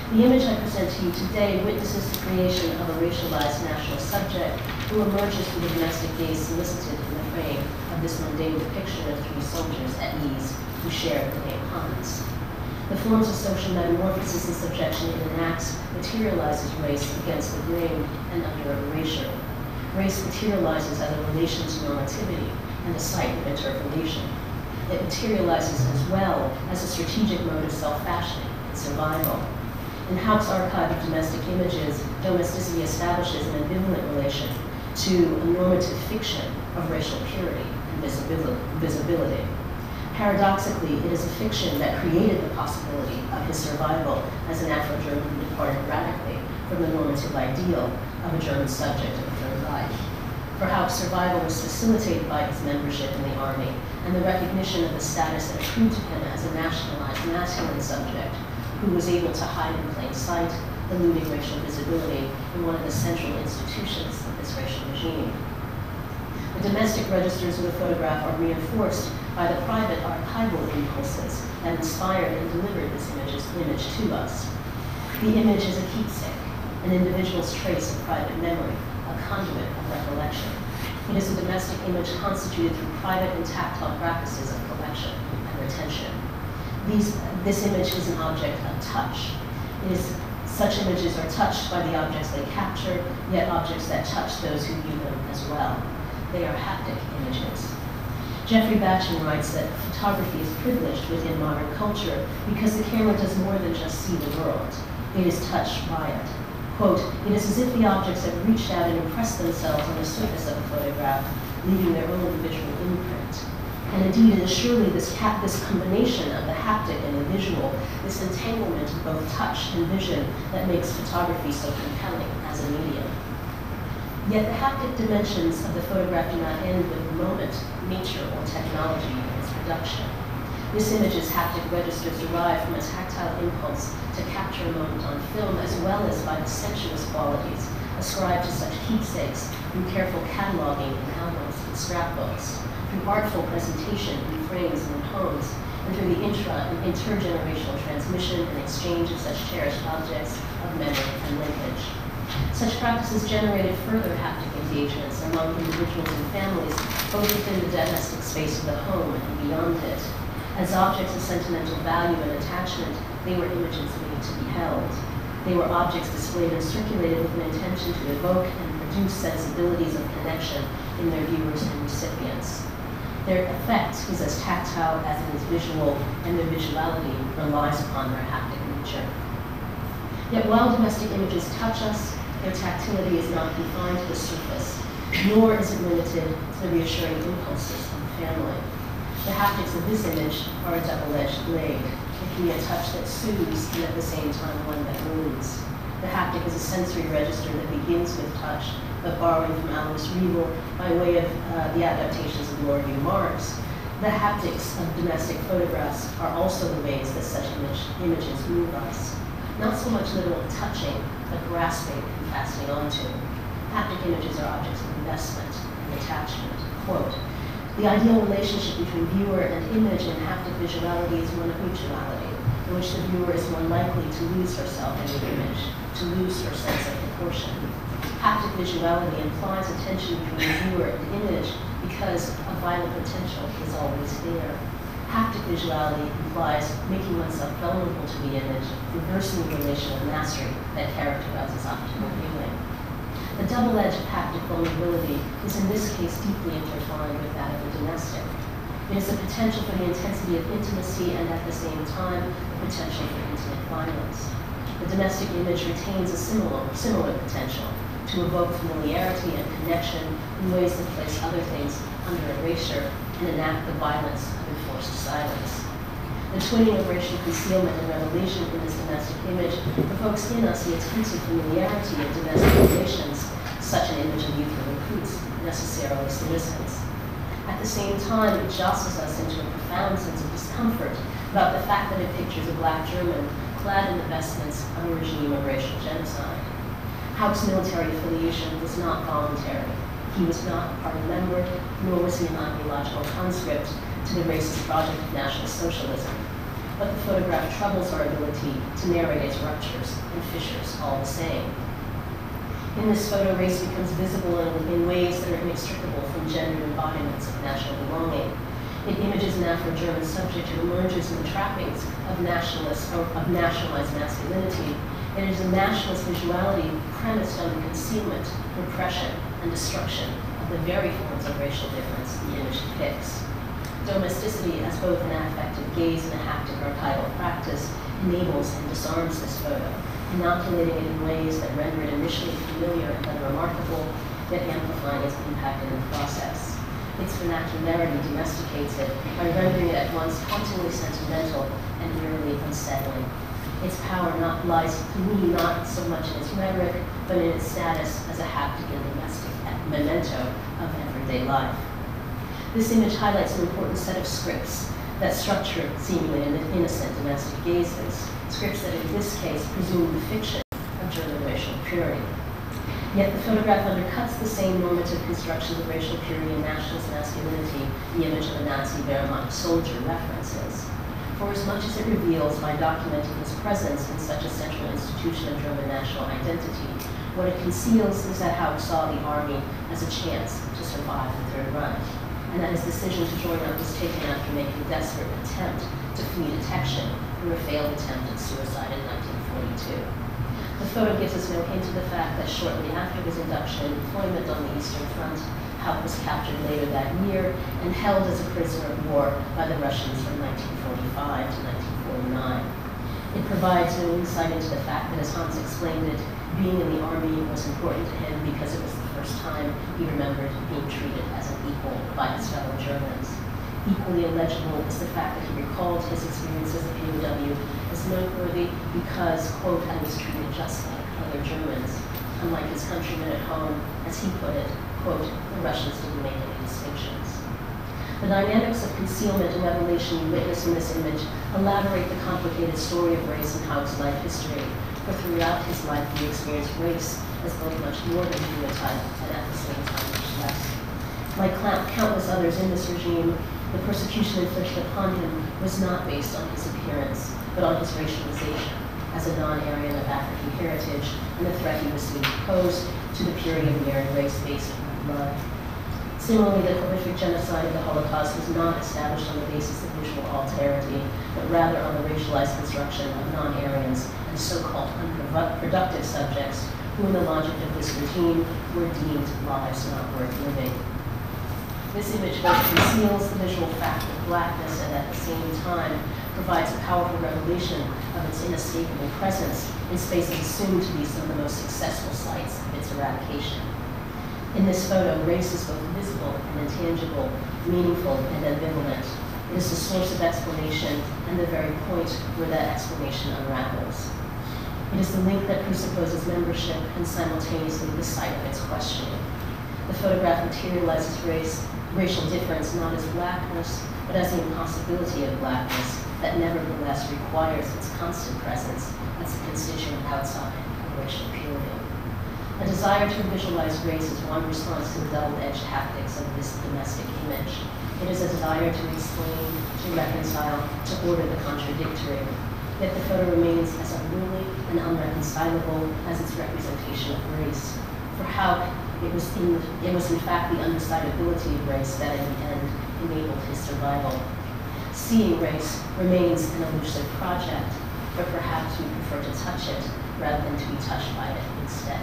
The image I present to you today witnesses the creation of a racialized national subject who emerges from the domestic gaze solicited in the frame of this mundane depiction of three soldiers at ease who share the name Hans. The forms of social metamorphosis and subjection it enacts materializes race against the grain and under erasure. Race materializes as a relation to normativity and a site of interpolation. It materializes as well as a strategic mode of self-fashioning and survival. In Haupt's archive of domestic images, domesticity establishes an ambivalent relation to a normative fiction of racial purity and visibility. Paradoxically, it is a fiction that created the possibility of his survival as an Afro-German who departed radically from the normative ideal of a German subject of the Third Reich. For Haupt's survival was facilitated by his membership in the army and the recognition of the status that accrued to him as a nationalized masculine subject who was able to hide in plain sight, eluding racial visibility in one of the central institutions of this racial regime. The domestic registers of the photograph are reinforced by the private archival impulses that inspired and delivered this image to us. The image is a keepsake, an individual's trace of private memory, a conduit of recollection. It is a domestic image constituted through private and tactile practices of collection and retention. This image is an object of touch. Such images are touched by the objects they capture, yet objects that touch those who view them as well. They are haptic images. Jeffrey Batchen writes that photography is privileged within modern culture because the camera does more than just see the world. It is touched by it. Quote, it is as if the objects have reached out and impressed themselves on the surface of a photograph, leaving their own individual imprint. And indeed, it is surely this combination of the haptic and the visual, this entanglement of both touch and vision that makes photography so compelling as a medium. Yet the haptic dimensions of the photograph do not end with the moment, nature, or technology in its production. This image's haptic registers derive from a tactile impulse to capture a moment on film, as well as by the sensuous qualities ascribed to such keepsakes through careful cataloging in albums and scrapbooks, through artful presentation in frames and in homes, and through the intra- and intergenerational transmission and exchange of such cherished objects of memory and linkage. Such practices generated further haptic engagements among individuals and families, both within the domestic space of the home and beyond it. As objects of sentimental value and attachment, they were images made to be held. They were objects displayed and circulated with an intention to evoke and produce sensibilities of connection in their viewers and recipients. Their effect is as tactile as it is visual, and their visuality relies upon their haptic nature. Yet while domestic images touch us, their tactility is not confined to the surface, nor is it limited to the reassuring impulses of the family. The haptics of this image are a double-edged blade. It can be a touch that soothes and at the same time one that wounds. The haptic is a sensory register that begins with touch, but borrowing from Alois Riegel by way of the adaptations of Laura Marx, the haptics of domestic photographs are also the ways that such images move us. Not so much literal touching, but grasping and fastening onto. Haptic images are objects of investment and attachment. Quote, the ideal relationship between viewer and image in haptic visuality is one of mutuality, in which the viewer is more likely to lose herself in the image, to lose her sense of proportion. Haptic visuality implies a tension between the viewer and image because a vital potential is always there. Haptic visuality implies making oneself vulnerable to the image, reversing the relation of mastery that characterizes optimal viewing. The double edge of haptic vulnerability is in this case deeply intertwined with that of the domestic. It is the potential for the intensity of intimacy and at the same time, the potential for intimate violence. The domestic image retains a similar potential to evoke familiarity and connection in ways that place other things under erasure and enact the violence of enforced silence. The twinning of racial concealment and revelation in this domestic image evokes in us the intensive familiarity of domestic relations such an image of youthful recruits necessarily solicits. At the same time, it jostles us into a profound sense of discomfort about the fact that it pictures a black German clad in the vestments of a regime of racial genocide. Haupt's military affiliation was not voluntary. He was not a party member, nor was he an ideological conscript to the racist project of National Socialism. but the photograph troubles our ability to narrate its ruptures and fissures all the same. In this photo, race becomes visible in ways that are inextricable from gendered embodiments of national belonging. It images an Afro-German subject who emerges in the trappings of nationalized masculinity. It is a nationalist visuality premised on the concealment, repression, and destruction of the very forms of racial difference the image depicts. Domesticity, as both an affective gaze and a haptic archival practice, enables and disarms this photo, inoculating it in ways that render it initially familiar and unremarkable, yet amplifying its impact in the process. Its vernacularity domesticates it by rendering it at once hauntingly sentimental and eerily unsettling. Its power lies, to me, not so much in its rhetoric, but in its status as a haptic and domestic memento of everyday life. This image highlights an important set of scripts that structure seemingly innocent domestic gazes, scripts that in this case presume the fiction of German racial purity. Yet the photograph undercuts the same normative constructions of racial purity and nationalist masculinity the image of a Nazi Wehrmacht soldier references. For as much as it reveals by documenting his presence in such a central institution of German national identity, what it conceals is that Hauck saw the army as a chance to survive the Third Reich, and that his decision to join up was taken after making a desperate attempt to flee detection through a failed attempt at suicide in 1942. The photo gives us no hint of the fact that shortly after his induction and deployment on the Eastern Front, Hauck was captured later that year and held as a prisoner of war by the Russians from 1945 to 1949. It provides no insight into the fact that, as Hans explained it, being in the army was important to him because it was the first time he remembered being treated as an equal by his fellow Germans. Equally illegible is the fact that he recalled his experience as a POW as noteworthy because, quote, I was treated just like other Germans. Unlike his countrymen at home, as he put it, quote, the Russians didn't make any distinctions. The dynamics of concealment and revelation we witness in this image elaborate the complicated story of race in Hauck's life history, for throughout his life he experienced race as both much more than phenotype and at the same time much less. Like countless others in this regime, the persecution inflicted upon him was not based on his appearance, but on his racialization as a non-Aryan of African heritage and the threat he received posed to the purity of the Aryan race based on blood. Similarly, the horrific genocide of the Holocaust was not established on the basis of visual alterity, but rather on the racialized construction of non-Aryans and so-called unproductive subjects who, in the logic of this regime, were deemed lives not worth living. This image both conceals the visual fact of blackness and at the same time provides a powerful revelation of its inescapable presence in spaces assumed to be some of the most successful sites of its eradication. In this photo, race is both visible and intangible, meaningful and ambivalent. It is the source of explanation and the very point where that explanation unravels. It is the link that presupposes membership and simultaneously the site of its questioning. The photograph materializes racial difference not as blackness, but as the impossibility of blackness that nevertheless requires its constant presence as a constituent outside of racial purity. A desire to visualize race is one response to the double-edged haptics of this domestic image. It is a desire to explain, to reconcile, to order the contradictory. Yet the photo remains as unruly and unreconcilable as its representation of race. For Hauck, it was in fact the undecidability of race that in the end enabled his survival. Seeing race remains an elusive project, but perhaps we prefer to touch it rather than to be touched by it instead.